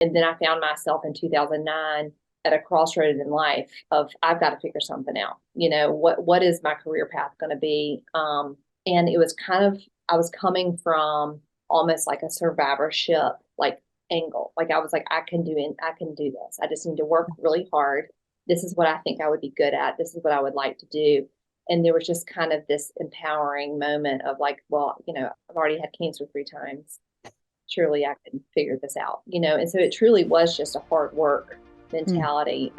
And then I found myself in 2009 at a crossroad in life of I've got to figure something out. What is my career path going to be? And it was kind of I was coming from almost like a survivorship like angle. Like I was like, I can do this. I just need to work really hard. This is what I think I would be good at. This is what I would like to do. And there was just kind of this empowering moment of like, well, I've already had cancer 3 times. Surely I can figure this out, And so it truly was just a hard work Mm. mentality.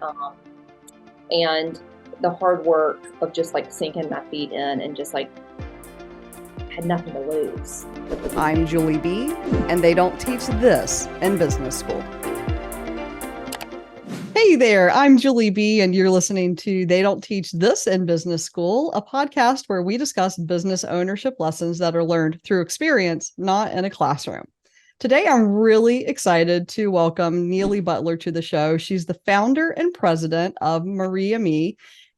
And the hard work of just like sinking my feet in and just like had nothing to lose. I'm Julie B, and they don't teach this in business school. Hey there, I'm Julie B, and you're listening to They Don't Teach This in Business School, a podcast where we discuss business ownership lessons that are learned through experience, not in a classroom. Today, I'm really excited to welcome Neillie Butler to the show. She's the founder and president of Maria Me.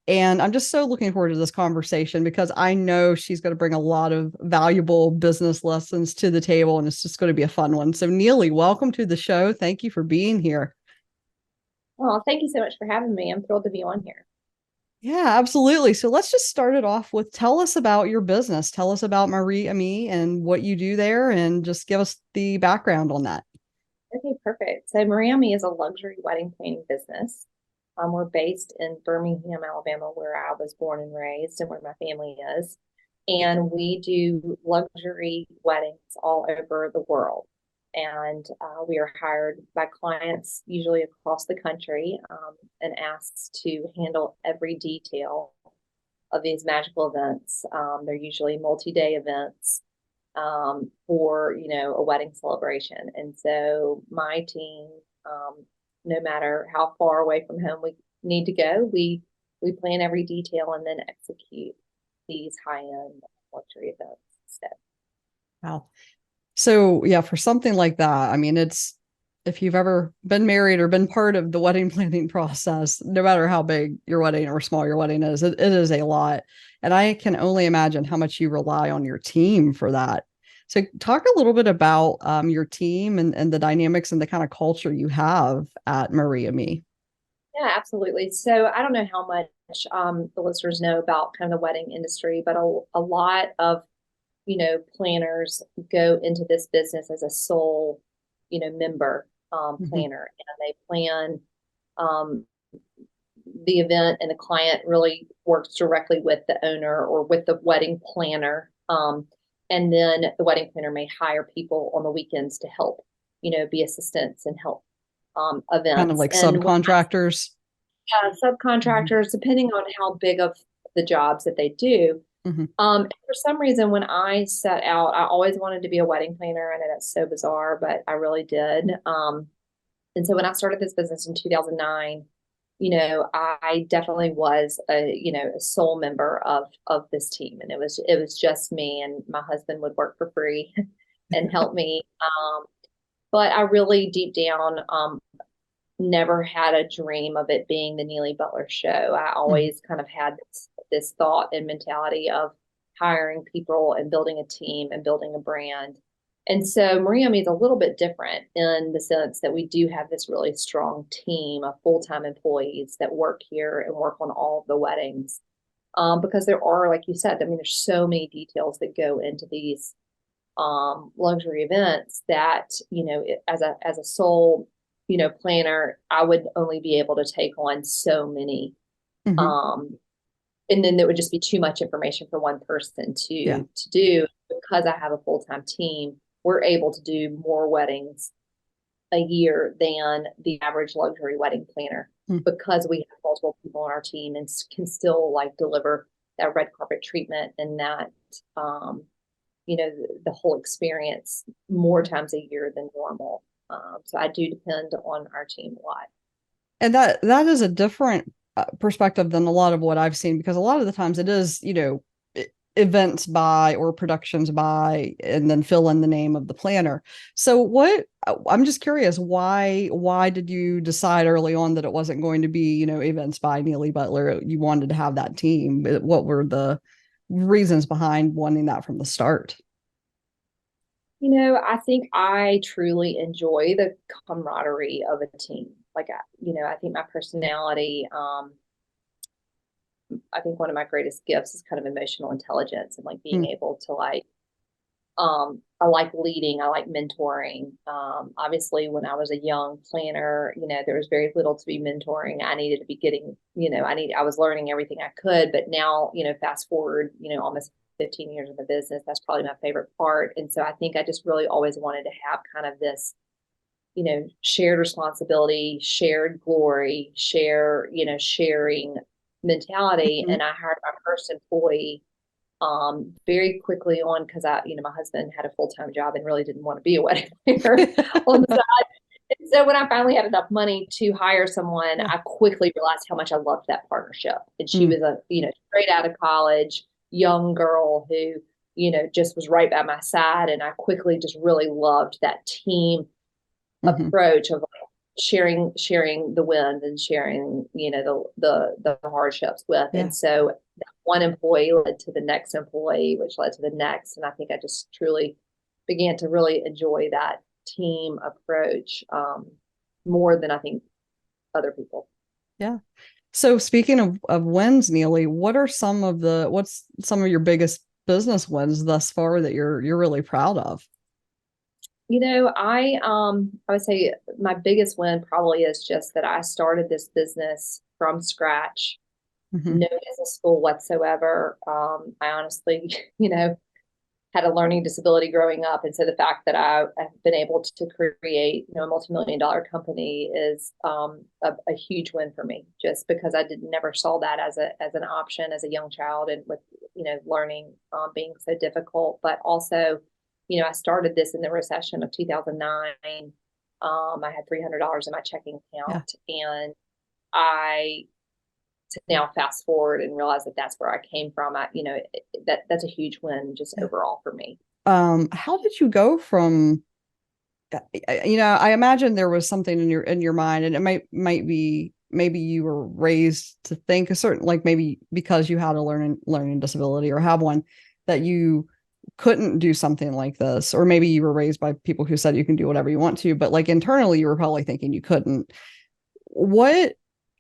And I'm just so looking forward to this conversation because I know she's going to bring a lot of valuable business lessons to the table, and it's just going to be a fun one. So, Neillie, welcome to the show. Thank you for being here. Well, thank you so much for having me. I'm thrilled to be on here. Yeah, absolutely. So let's just start it off with tell us about your business. Tell us about Maria Me and what you do there, and just give us the background on that. Okay, perfect. So Miami is a luxury wedding planning business. We're based in Birmingham, Alabama, where I was born and raised and where my family is. And we do luxury weddings all over the world. And we are hired by clients, usually across the country, and asked to handle every detail of these magical events. They're usually multi-day events for a wedding celebration. And so my team, no matter how far away from home we need to go, we plan every detail and then execute these high-end luxury events instead. Wow. So yeah, for something like that, I mean, it's if you've ever been married or been part of the wedding planning process, no matter how big your wedding or small your wedding is, it is a lot. And I can only imagine how much you rely on your team for that. So talk a little bit about your team and the dynamics and the kind of culture you have at Maria Me. Yeah, absolutely. So I don't know how much the listeners know about kind of the wedding industry, but a lot of planners go into this business as a sole, member Mm-hmm. planner, and they plan um, the event, and the client really works directly with the owner or with the wedding planner. And then the wedding planner may hire people on the weekends to help, be assistants and help Kind of events. like And when subcontractors. Mm-hmm. subcontractors, depending on how big of the jobs that they do. Mm-hmm. For some reason, when I set out, I always wanted to be a wedding planner. I know that's so bizarre, but I really did. And so when I started this business in 2009, I definitely was a sole member of this team, and it was just me, and my husband would work for free and help me. But I really deep down never had a dream of it being the Neillie Butler show. I Mm-hmm. always kind of had this thought and mentality of hiring people and building a team and building a brand. And so Maria Me is a little bit different in the sense that we do have this really strong team of full-time employees that work here and work on all of the weddings. Because there are, like you said, I mean, there's so many details that go into these luxury events that, as a sole, planner, I would only be able to take on so many. Mm-hmm. Um, and then there would just be too much information for one person Yeah. to do. Because I have a full-time team, we're able to do more weddings a year than the average luxury wedding planner Mm-hmm. because we have multiple people on our team and can still like deliver that red carpet treatment and that the whole experience more times a year than normal. So I do depend on our team a lot. And that is a different perspective than a lot of what I've seen, because a lot of the times it is, events by or productions by, and then fill in the name of the planner. So what I'm just curious, why did you decide early on that it wasn't going to be, events by Neillie Butler? You wanted to have that team. What were the reasons behind wanting that from the start? I think I truly enjoy the camaraderie of a team. I think my personality, I think one of my greatest gifts is kind of emotional intelligence and like being Mm, able to I like leading, I like mentoring. Obviously when I was a young planner, there was very little to be mentoring. I needed to be getting, I was learning everything I could, but now, fast forward, almost 15 years of the business, that's probably my favorite part. And so I think I just really always wanted to have kind of this, shared responsibility, shared glory, sharing mentality. mhm. And I hired my first employee very quickly on because my husband had a full-time job and really didn't want to be a wedding planner on the side. And so when I finally had enough money to hire someone, Yeah. I quickly realized how much I loved that partnership. And she Mm, was straight out of college, young girl who, just was right by my side. And I quickly just really loved that team mhm. approach of like sharing the wins and sharing the hardships with. Yeah. And so that one employee led to the next employee, which led to the next. And I think I just truly began to really enjoy that team approach more than I think other people. Yeah. So speaking of wins, Neillie, what's some of your biggest business wins thus far that you're really proud of? I would say my biggest win probably is just that I started this business from scratch, Hmm. no business school whatsoever. I honestly, had a learning disability growing up, and so the fact that I have been able to create, a multi-million-dollar company is a huge win for me. Just because I did never saw that as an option as a young child, and with learning being so difficult, but also, I started this in the recession of 2009. I had $300 in my checking Yeah. account, and I to now fast forward and realize that that's where I came from. That's a huge win just Yeah. overall for me. How did you go from, I imagine there was something in your mind, and it might be maybe you were raised to think a certain, like maybe because you had a learning disability or have one, that you couldn't do something like this, or maybe you were raised by people who said you can do whatever you want to, but like internally you were probably thinking you couldn't. what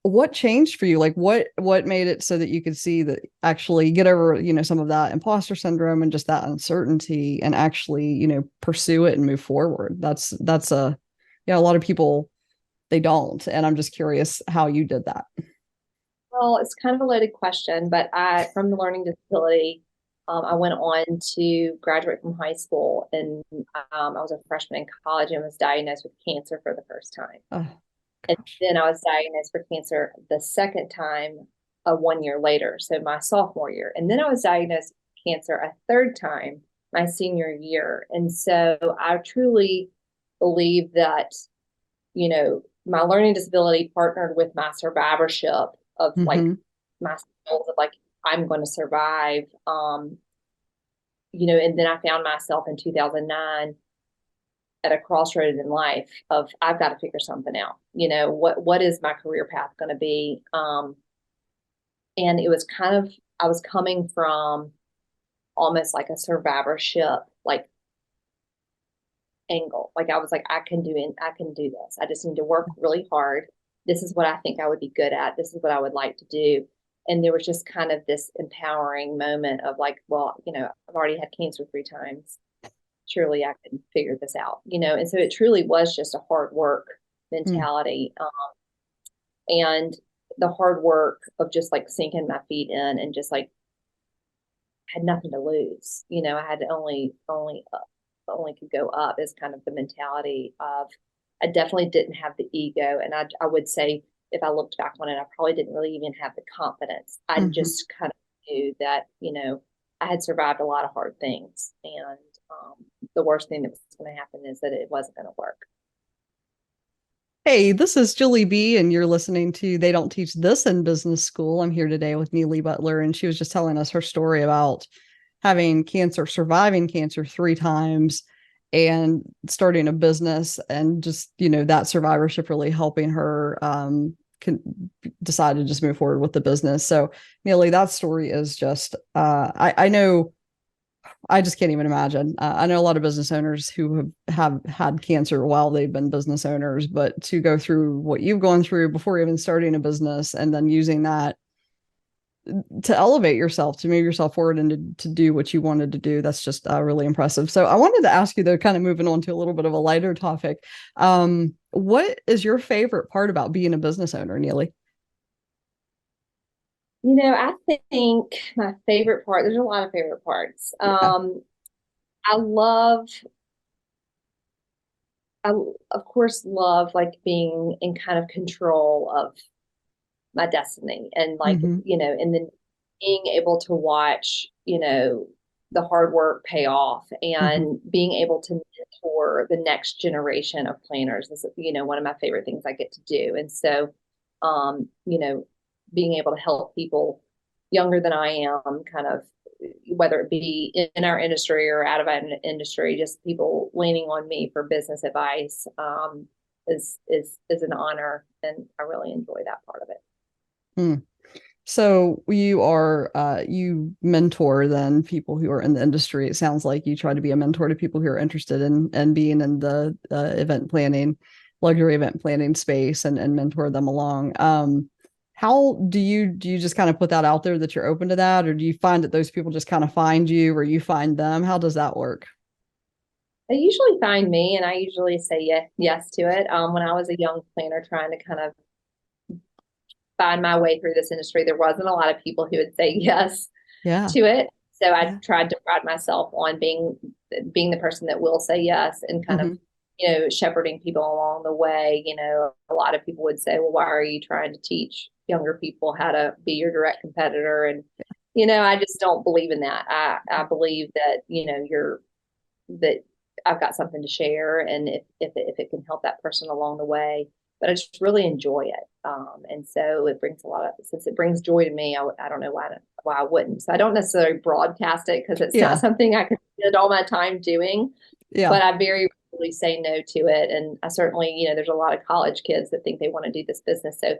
what changed for you? Like what made it so that you could see that actually get over, some of that imposter syndrome and just that uncertainty, and actually, pursue it and move forward? That's a, yeah, a lot of people, they don't. And I'm just curious how you did that. Well, it's kind of a loaded question, but from the learning disability, I went on to graduate from high school, and I was a freshman in college and was diagnosed with cancer for the first time. Oh And gosh. then I was diagnosed for cancer the second time, 1 year later, so my sophomore year. And then I was diagnosed with cancer a third time my senior year. And so I truly believe that, my learning disability partnered with my survivorship of like Mm-hmm. my skills of like, I'm going to survive. And then I found myself in 2009 at a crossroads in life of I've got to figure something out. What is my career path going to be? And it was kind of I was coming from almost like a survivorship like angle. Like I was like I can do this. I just need to work really hard. This is what I think I would be good at. This is what I would like to do. And there was just kind of this empowering moment of like, well, I've already had cancer 3 times. Surely I can figure this out, And so it truly was just a hard work Mm, mentality. And the hard work of just like sinking my feet in and just like had nothing to lose. I had only could go up is kind of the mentality of I definitely didn't have the ego. And I would say if I looked back on it, I probably didn't really even have the confidence. I mm-hmm. just kind of knew that, I had survived a lot of hard things. And the worst thing that was going to happen is that it wasn't going to work. Hey, this is Julie B, and you're listening to They Don't Teach This in Business School. I'm here today with Neillie Butler, and she was just telling us her story about having cancer, surviving cancer 3 times, and starting a business, and just, that survivorship really helping her decide to just move forward with the business. So, Neillie, that story is just, I know I just can't even imagine. I know a lot of business owners who have had cancer while they've been business owners, but to go through what you've gone through before even starting a business and then using that to elevate yourself, to move yourself forward and to do what you wanted to do, that's just really impressive. So I wanted to ask you, though, kind of moving on to a little bit of a lighter topic. What is your favorite part about being a business owner, Neillie? I think my favorite part, there's a lot of favorite parts. Yeah. I love, I of course love like being in kind of control of my destiny and like, Mm-hmm. and then being able to watch, the hard work pay off Mm-hmm. and being able to mentor the next generation of planners is, one of my favorite things I get to do. And so, being able to help people younger than I am, kind of whether it be in our industry or out of our industry, just people leaning on me for business advice, is an honor, and I really enjoy that part of it. Mm. So you mentor then people who are in the industry. It sounds like you try to be a mentor to people who are interested in being in the event planning, luxury event planning space, and mentor them along. How do you just kind of put that out there that you're open to that, or do you find that those people just kind of find you, or you find them? How does that work? They usually find me, and I usually say yes to it. When I was a young planner trying to kind of find my way through this industry, there wasn't a lot of people who would say yes Yeah. to it. So I Yeah. tried to pride myself on being the person that will say yes and kind of, Hmm. shepherding people along the way. A lot of people would say, well, why are you trying to teach younger people how to be your direct competitor? And, I just don't believe in that. I believe that, that I've got something to share, and if it can help that person along the way, but I just really enjoy it. And so it brings a lot of, since it brings joy to me, I don't know why I wouldn't. So I don't necessarily broadcast it because it's not Yeah. something I could spend all my time doing, Yeah. but I very rarely say no to it. And I certainly, there's a lot of college kids that think they want to do this business. So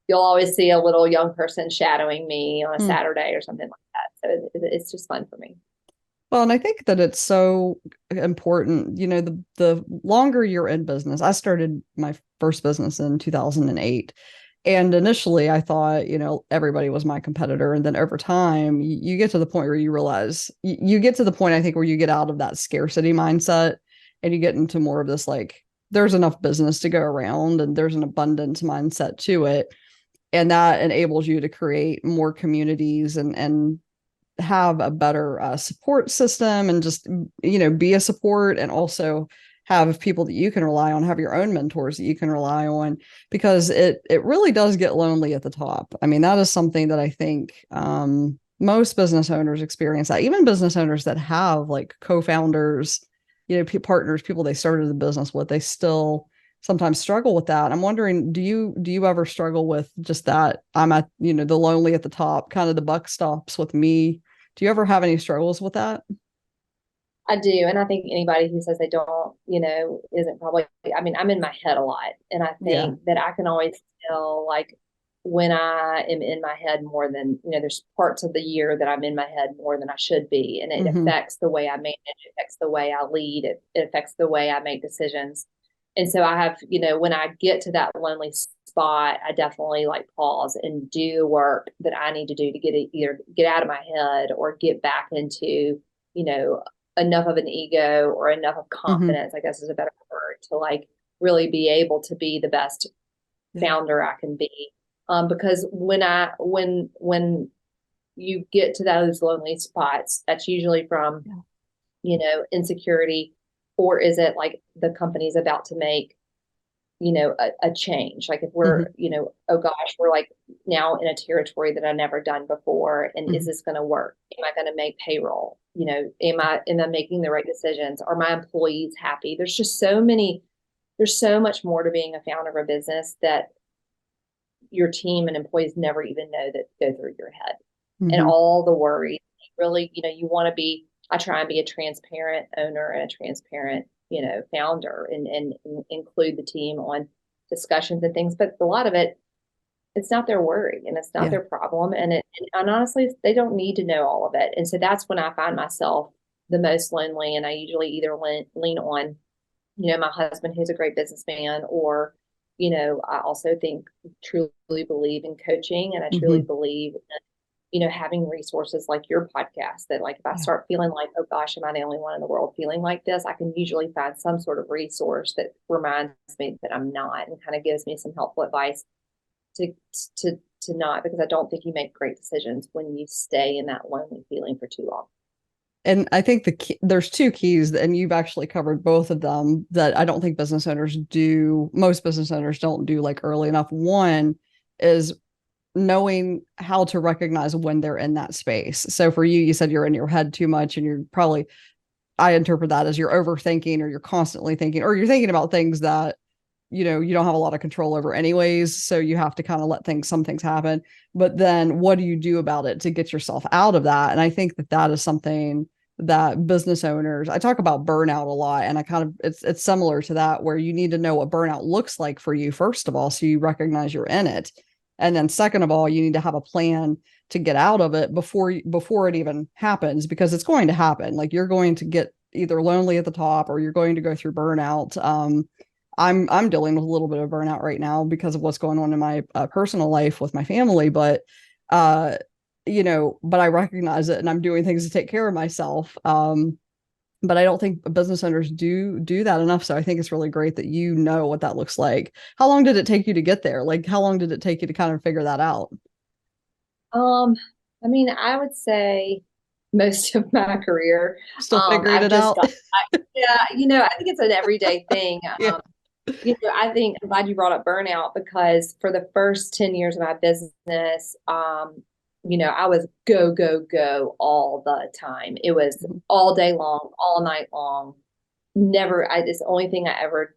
you'll always see a little young person shadowing me on a Hmm. Saturday or something like that. So it's just fun for me. Well, and I think that it's so important, the longer you're in business. I started my first business in 2008. And initially I thought, everybody was my competitor. And then over time, you get to the point where you realize you get to the point, I think, where you get out of that scarcity mindset and you get into more of this like, there's enough business to go around and there's an abundance mindset to it. And that enables you to create more communities and have a better support system and just be a support, and also have people that you can rely on, have your own mentors that you can rely on, because it really does get lonely at the top. I mean, that is something that I think most business owners experience, that even business owners that have like co-founders, partners, people they started the business with, they still sometimes struggle with that. I'm wondering, do you ever struggle with just that, I'm at, the lonely at the top, kind of the buck stops with me? Do you ever have any struggles with that? I do. And I think anybody who says they don't, isn't probably, I mean, I'm in my head a lot. And I Yeah. think that I can always tell, like, when I am in my head more than, there's parts of the year that I'm in my head more than I should be. And it Mm-hmm. affects the way I manage, it affects the way I lead, it affects the way I make decisions. And so I have, when I get to that lonely spot, I definitely like pause and do the work that I need to do to either get out of my head or get back into, you know, enough of an ego or enough of Mm-hmm. confidence, I guess is a better word, to like really be able to be the best Yeah. founder I can be. Because when you get to those lonely spots, that's usually from, Yeah. insecurity, or is it like the company's about to make, a change? Like if we're, Mm-hmm. oh gosh, we're like now in a territory that I've never done before. And is Mm-hmm. this going to work? Am I going to make payroll? Am I making the right decisions? Are my employees happy? There's so much more to being a founder of a business that your team and employees never even know that go through your head, and Mm-hmm. all the worries. Really, you want to be, I try and be a transparent owner and a transparent, founder, and include the team on discussions and things. But a lot of it, it's not their worry and it's not Yeah. their problem. And honestly, they don't need to know all of it. And so that's when I find myself the most lonely. And I usually either lean on, my husband, who's a great businessman, or, I also truly believe in coaching, and I truly Hmm. believe in, having resources like your podcast, that like if I Yeah. start feeling like, oh gosh, am I the only one in the world feeling like this? I can usually find some sort of resource that reminds me that I'm not, and kind of gives me some helpful advice to to to not, because I don't think you make great decisions when you stay in that lonely feeling for too long. And I think there's two keys, and you've actually covered both of them that I don't think business owners do. Most business owners don't do like early enough. One is knowing how to recognize when they're in that space. So for you, you said you're in your head too much, and you're probably, I interpret that as you're overthinking, or you're constantly thinking, or you're thinking about things that you don't have a lot of control over anyways, so you have to kind of let some things happen. But then what do you do about it to get yourself out of that? And I think that is something that business owners, I talk about burnout a lot, and I kind of, it's similar to that, where you need to know what burnout looks like for you first of all, so you recognize you're in it. And then second of all, you need to have a plan to get out of it before it even happens, because it's going to happen. Like, you're going to get either lonely at the top, or you're going to go through burnout. I'm dealing with a little bit of burnout right now because of what's going on in my personal life with my family, but uh but I recognize it, and I'm doing things to take care of myself. But I don't think business owners do that enough. So I think it's really great that you know what that looks like. How long did it take you to get there? Like, how long did it take you to kind of figure that out? Um, I mean, I would say most of my career. Still figuring I've it just out. got, yeah, I think it's an everyday thing. Yeah. I think I'm glad you brought up burnout, because for the first 10 years of my business, I was go, go, go all the time. It was all day long, all night long. It's the only thing I ever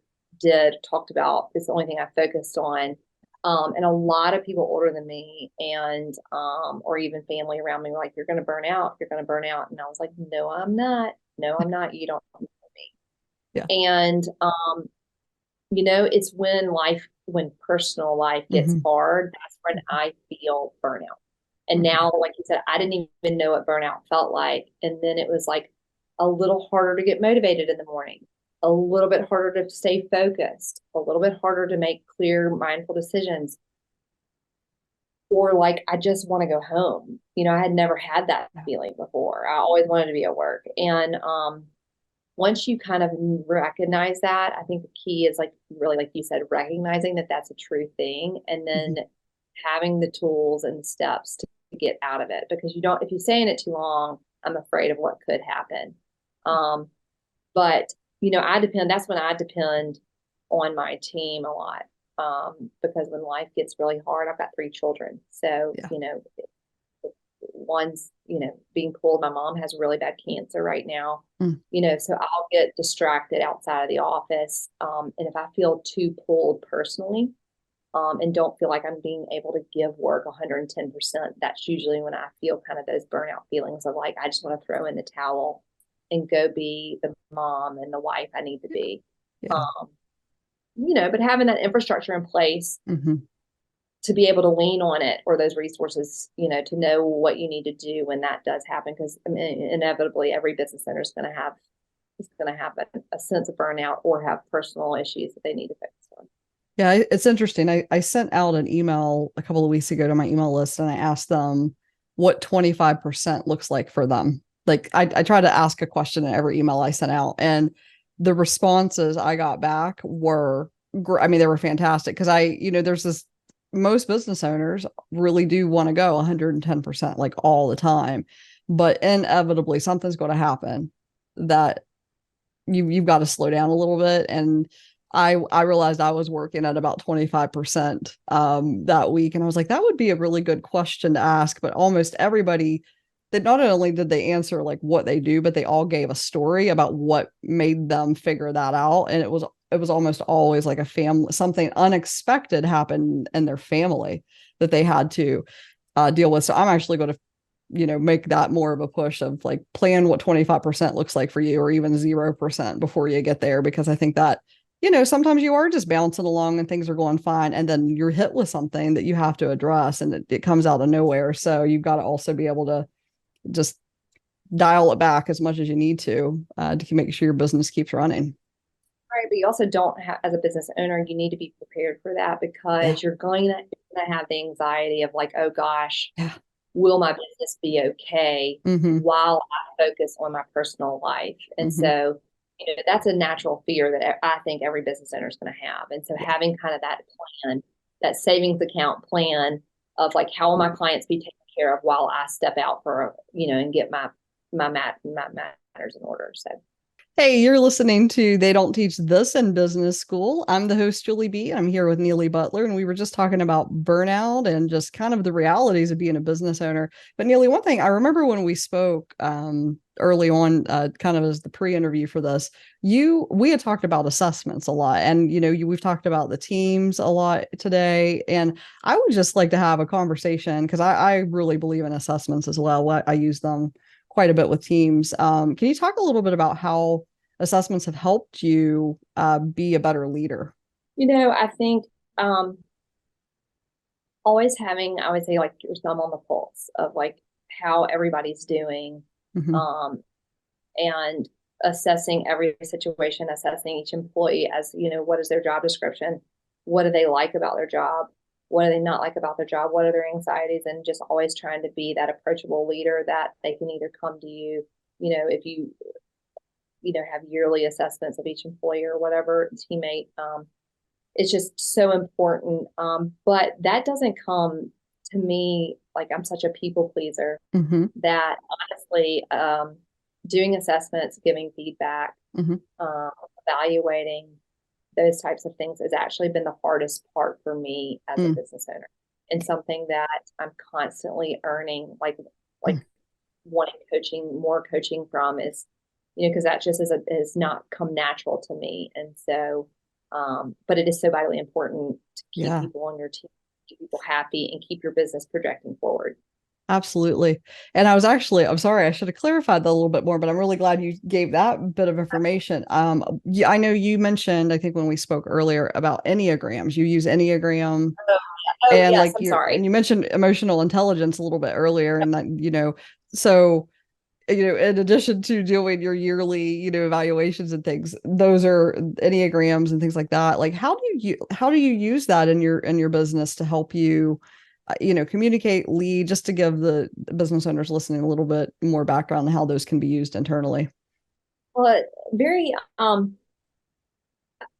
talked about. It's the only thing I focused on. And a lot of people older than me, and or even family around me, were like, "You're going to burn out. You're going to burn out." And I was like, "No, I'm not. No, I'm not. You don't know Yeah. me." And it's when personal life gets Hmm. hard, that's when I feel burnout. And Hmm. now, like you said, I didn't even know what burnout felt like. And then it was like a little harder to get motivated in the morning, a little bit harder to stay focused, a little bit harder to make clear, mindful decisions. Or like, I just want to go home. I had never had that Yeah. feeling before. I always wanted to be at work. And once you kind of recognize that, I think the key is, like, really, like you said, recognizing that that's a true thing, and then Hmm. having the tools and steps to get out of it. Because if you stay in it too long, I'm afraid of what could happen. Um, but that's when I depend on my team a lot. Because when life gets really hard, I've got three children. So, Yeah. one's, being pulled. My mom has really bad cancer right now. Mm. So I'll get distracted outside of the office. And if I feel too pulled personally, and don't feel like I'm being able to give work 110%, that's usually when I feel kind of those burnout feelings of like, I just want to throw in the towel and go be the mom and the wife I need to be. Yeah. Um, but having that infrastructure in place Hmm. to be able to lean on it, or those resources, to know what you need to do when that does happen. Because I mean, inevitably, every business owner is going to have a sense of burnout, or have personal issues that they need to focus on. Yeah, it's interesting. I sent out an email a couple of weeks ago to my email list, and I asked them what 25% looks like for them. Like, I try to ask a question in every email I sent out, and the responses I got back were, I mean, they were fantastic, because there's this, most business owners really do want to go 110% like all the time, but inevitably something's going to happen that you've got to slow down a little bit. And I realized I was working at about 25% that week, and I was like, that would be a really good question to ask. But almost everybody, that not only did they answer like what they do, but they all gave a story about what made them figure that out. And it was almost always like a family, something unexpected happened in their family that they had to deal with. So I'm actually going to make that more of a push of like, plan what 25% looks like for you, or even 0% before you get there. Because I think that, sometimes you are just bouncing along and things are going fine, and then you're hit with something that you have to address, and it comes out of nowhere. So you've got to also be able to just dial it back as much as you need to make sure your business keeps running. Right, but you also don't have, as a business owner, you need to be prepared for that Yeah. because you're going to have the anxiety of like, oh gosh, Yeah. will my business be okay Mm-hmm. while I focus on my personal life? And Mm-hmm. so, that's a natural fear that I think every business owner is going to have. And so Yeah. having kind of that plan, that savings account plan of like, how will my clients be taken care of while I step out for, and get my matters in order. So Hey, you're listening to They Don't Teach This in Business School. I'm the host, Julie B. I'm here with Neillie Butler, and we were just talking about burnout and just kind of the realities of being a business owner. But Neillie, one thing I remember when we spoke early on, kind of as the pre-interview for this, we had talked about assessments a lot, and we've talked about the teams a lot today. And I would just like to have a conversation because I really believe in assessments as well. I use them quite a bit with teams. Can you talk a little bit about how assessments have helped you be a better leader? I think always having, I would say, like your thumb on the pulse of like how everybody's doing, Mm-hmm. um, and assessing every situation, assessing each employee as, what is their job description? What do they like about their job? What do they not like about their job? What are their anxieties? And just always trying to be that approachable leader that they can either come to you, if you, have yearly assessments of each employee or whatever teammate. It's just so important. But that doesn't come to me like I'm such a people pleaser Mm-hmm. that honestly, doing assessments, giving feedback, Mm-hmm. um, evaluating those types of things has actually been the hardest part for me as a Mm-hmm. business owner, and something that I'm constantly earning, like wanting coaching, more coaching from is, because that just is not come natural to me. And so, but it is so vitally important to keep Yeah. people on your team, keep people happy, and keep your business projecting forward. Absolutely. And I'm sorry, I should have clarified that a little bit more, but I'm really glad you gave that bit of information. Yeah, I know you mentioned, I think when we spoke earlier about Enneagrams, you use Enneagram Oh, oh and yes, like I'm sorry. you mentioned emotional intelligence a little bit earlier. And that, so, in addition to doing your yearly, evaluations and things, those are Enneagrams and things like that. Like, how do you use that in your business to help you communicate, lead, just to give the business owners listening a little bit more background on how those can be used internally. Well, very,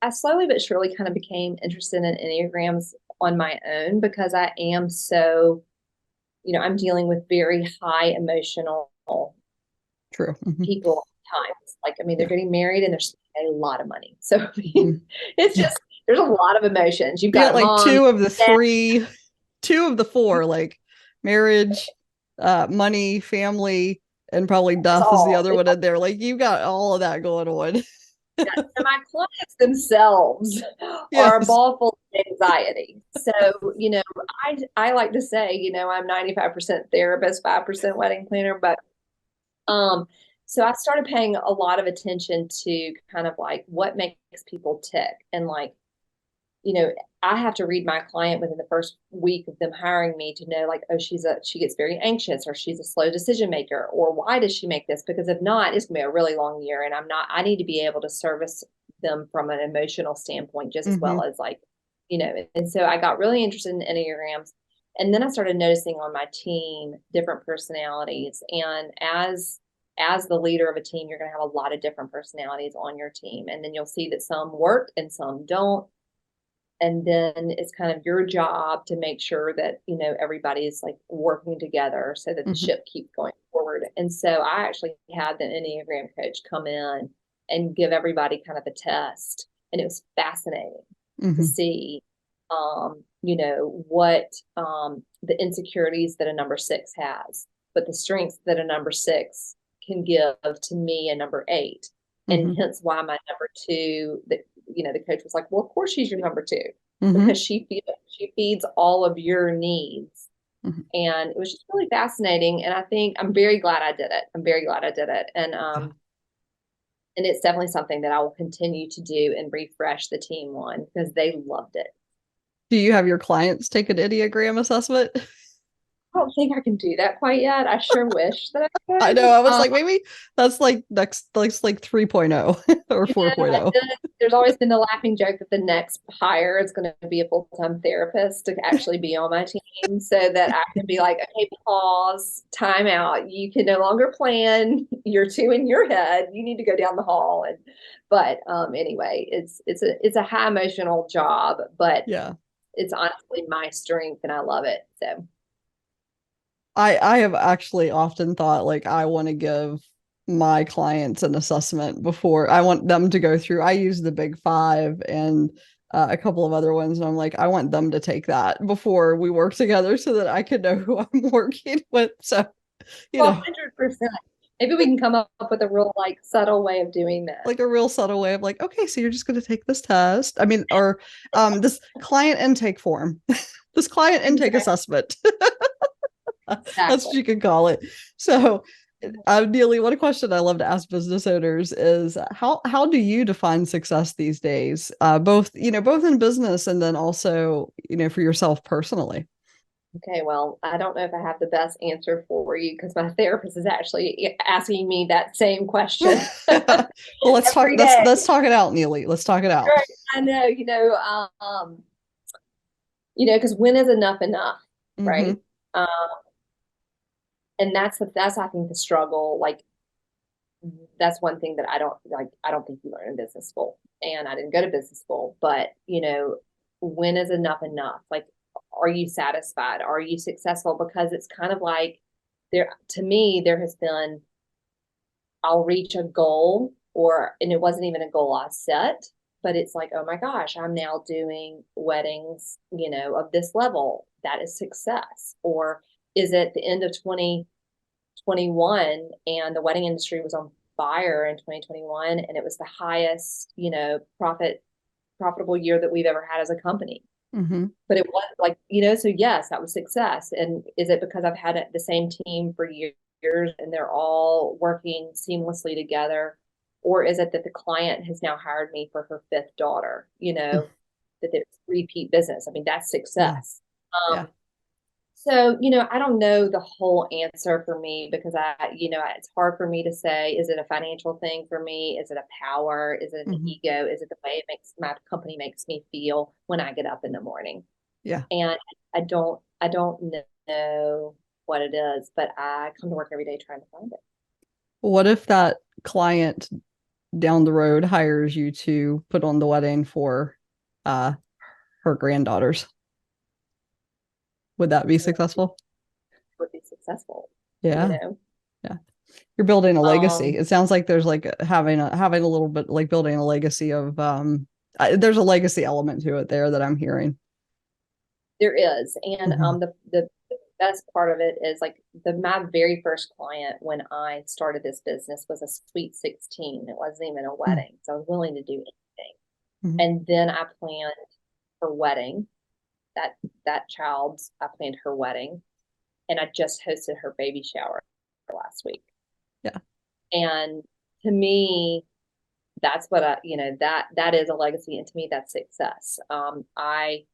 I slowly but surely kind of became interested in Enneagrams on my own because I am so, I'm dealing with very high emotional True. Mm-hmm. people times. Like, I mean, they're Yeah. getting married and they're spending a lot of money. So, I Mm-hmm. mean, it's Yeah. just, there's a lot of emotions. You've You got got like mom, dad, two of the four, like marriage, money, family, and probably it's death is the all. other one in there. Like you got all of that going on. So my clients themselves are a Yes. ball full of anxiety. So, I like to say, I'm 95% therapist, 5% wedding planner, but um, so I started paying a lot of attention to kind of like what makes people tick. And like, you know, I have to read my client within the first week of them hiring me to know like, oh, she gets very anxious, or she's a slow decision maker, or why does she make this? Because if not, it's gonna be a really long year. And I need to be able to service them from an emotional standpoint just as Mm-hmm. well as like, and so I got really interested in Enneagrams. And then I started noticing on my team different personalities. And as the leader of a team, you're going to have a lot of different personalities on your team. And then you'll see that some work and some don't. And then it's kind of your job to make sure that everybody's like working together so that the Mm-hmm. ship keeps going forward. And so I actually had the Enneagram coach come in and give everybody kind of a test, and it was fascinating to Mm-hmm. see what the insecurities that a number six has, but the strengths that a number six can give to me, a number eight. And Mm-hmm. hence why my number two, that the coach was like, well, of course she's your number two, Mm-hmm. because she feeds all of your needs. Mm-hmm. And it was just really fascinating. And I think I'm very glad I did it. I'm very glad I did it. Yeah. And it's definitely something that I will continue to do and refresh the team on because they loved it. Do you have your clients take an Enneagram assessment? don't think I can do that quite yet. I sure wish that I I could. know. I was like, maybe that's like that's like 3.0 or Yeah, 4.0. there's always been the laughing joke that the next hire is going to be a full-time therapist to actually be on my team so that I can be like, okay, pause, time out. You can no longer plan. You're two in your head. You need to go down the hall. But anyway, it's a high emotional job, but Yeah. it's honestly my strength and I love it. So I have actually often thought like I want to give my clients an assessment before I want them to go through. I use the Big Five and a couple of other ones, and I'm like, I want them to take that before we work together so that I can know who I'm working with. So, you know, 100%. Maybe we can come up with a real like subtle way of doing that. like a real subtle way of like, okay, so you're just going to take this test. I mean, or this client intake form, this client intake Exactly. assessment. That's what Exactly. you can call it. So, Neillie, one question I love to ask business owners is how do you define success these days? Both both in business and then also for yourself personally. Okay, well, I don't know if I have the best answer for you because my therapist is actually asking me that same question Well, let's talk. every Let's day. let's talk it out, Neillie. Let's talk it out. Right. I know, because when is enough, Mm-hmm. right? Um, and that's I think the struggle. Like that's one thing that I don't like. I don't think you learn in business school, and I didn't go to business school. But when is enough enough? Like, are you satisfied? Are you successful? Because it's kind of like there to me there has been I'll reach a goal and it wasn't even a goal I set, but it's like, oh my gosh, I'm now doing weddings, of this level. That is success. Or is it the end of 2021 and the wedding industry was on fire in 2021 and it was the highest, profitable year that we've ever had as a company. Mm-hmm. But it was like, so yes, that was success. And is it because I've had the same team for years and they're all working seamlessly together? Or is it that the client has now hired me for her fifth daughter, that it's repeat business? I mean, that's Yeah. success. Yeah. Um, so, I don't know the whole answer for me because it's hard for me to say, is it a financial thing for me? Is it a power? Is it an Mm-hmm. ego? Is it the way it makes my company makes me feel when I get up in the morning? Yeah. And I don't know what it is, but I come to work every day trying to find it. What if that client down the road hires you to put on the wedding for uh her granddaughters? Would that be Would successful? would be successful, you Yeah. know. Yeah. You're building a legacy. Um, It sounds like there's like having a little bit like building a legacy of there's a legacy element to it there that I'm hearing. there is, and Hmm. the best part of it is like my very first client when I started this business was a sweet 16. It wasn't even a wedding, so I was willing to do anything. Hmm. And then I planned her wedding. That that child's I planned her wedding, and I just hosted her baby shower last week. Yeah. And to me, that's what that is a legacy, and to me, that's success. I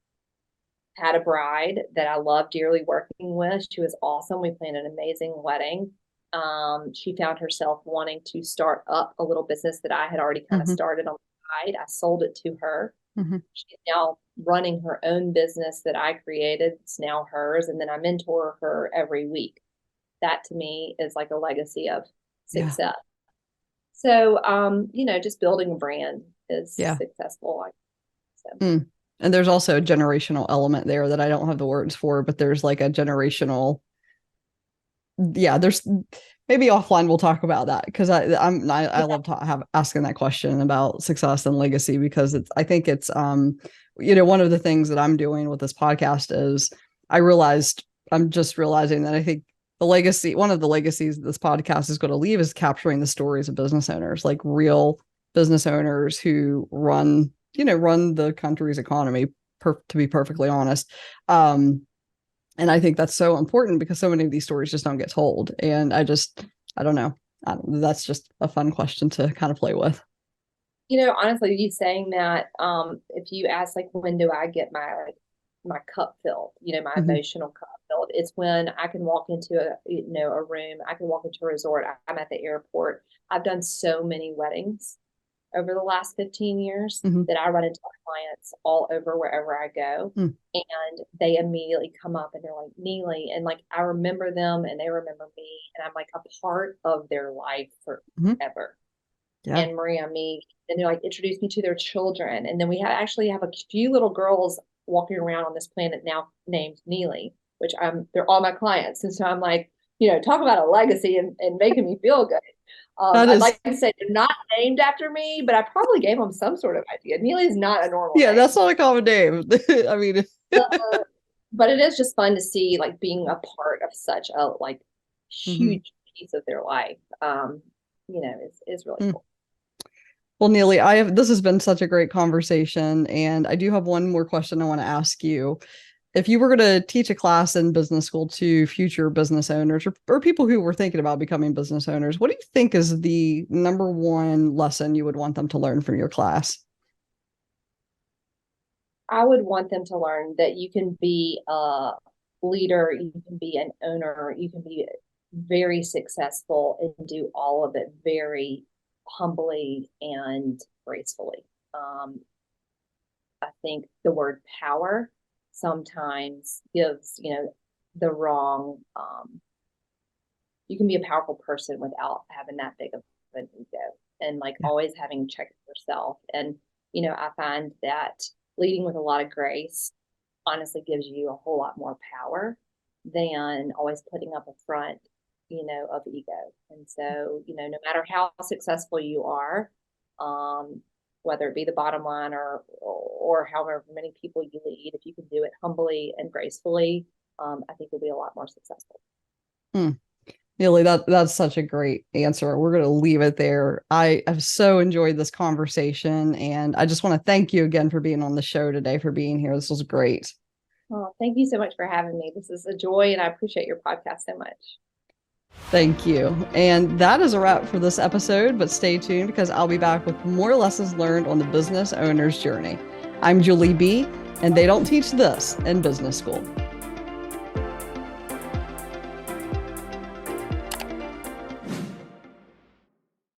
had a bride that I love dearly working with. She was awesome. We planned an amazing wedding. She found herself wanting to start up a little business that I had already kind of Hmm. started on the side. I sold it to her. Hmm. She's now running her own business that I created. It's now hers. And then I mentor her every week. That to me is like a legacy of Yeah. success. So, just building a brand is Yeah. successful. So. Mm. And there's also a generational element there that I don't have the words for, but there's like a generational, yeah, there's maybe offline we'll talk about that because I love have asking that question about success and legacy because I think it's one of the things that I'm doing with this podcast is I'm just realizing that I think one of the legacies this podcast is going to leave is capturing the stories of business owners, like real business owners who run the country's economy, to be perfectly honest. And I think that's so important because so many of these stories just don't get told. And I don't know. That's just a fun question to kind of play with. Honestly, you saying that, if you ask like when do I get my cup filled, my Mm-hmm. emotional cup, fulfilled. It's when I can walk into a room, I can walk into a resort, I'm at the airport. I've done so many weddings over the last 15 years that I run into my clients all over wherever I go. And they immediately come up and they're like, Neillie, and like I remember them and they remember me, and I'm like a part of their life forever. Yeah. And Maria, me, and they're like, introduce me to their children. And then we actually have a few little girls walking around on this planet now named Neillie, which they're all my clients. And so I'm like, talk about a legacy and making me feel good. I'd like to say they're not named after me, but I probably gave them some sort of idea. Neillie is not a normal name. That's not a common name. I mean, but it is just fun to see like being a part of such a like huge piece of their life. Is really cool. Well, Neillie, this has been such a great conversation, and I do have one more question I want to ask you. If you were going to teach a class in business school to future business owners or people who were thinking about becoming business owners, what do you think is the number one lesson you would want them to learn from your class? I would want them to learn that you can be a leader, you can be an owner, you can be very successful and do all of it very humbly and gracefully. I think the word power sometimes gives, the wrong, you can be a powerful person without having that big of an ego and like always having checked yourself. And, I find that leading with a lot of grace honestly gives you a whole lot more power than always putting up a front, of ego. And so, no matter how successful you are, whether it be the bottom line or however many people you lead, if you can do it humbly and gracefully, I think you'll be a lot more successful. Neillie, that's such a great answer. We're going to leave it there. I have so enjoyed this conversation, and I just want to thank you again for being on the show today, for being here. This was great. Oh, thank you so much for having me. This is a joy, and I appreciate your podcast so much. Thank you. And that is a wrap for this episode, but stay tuned because I'll be back with more lessons learned on the business owner's journey. I'm Julie B., and they don't teach this in business school.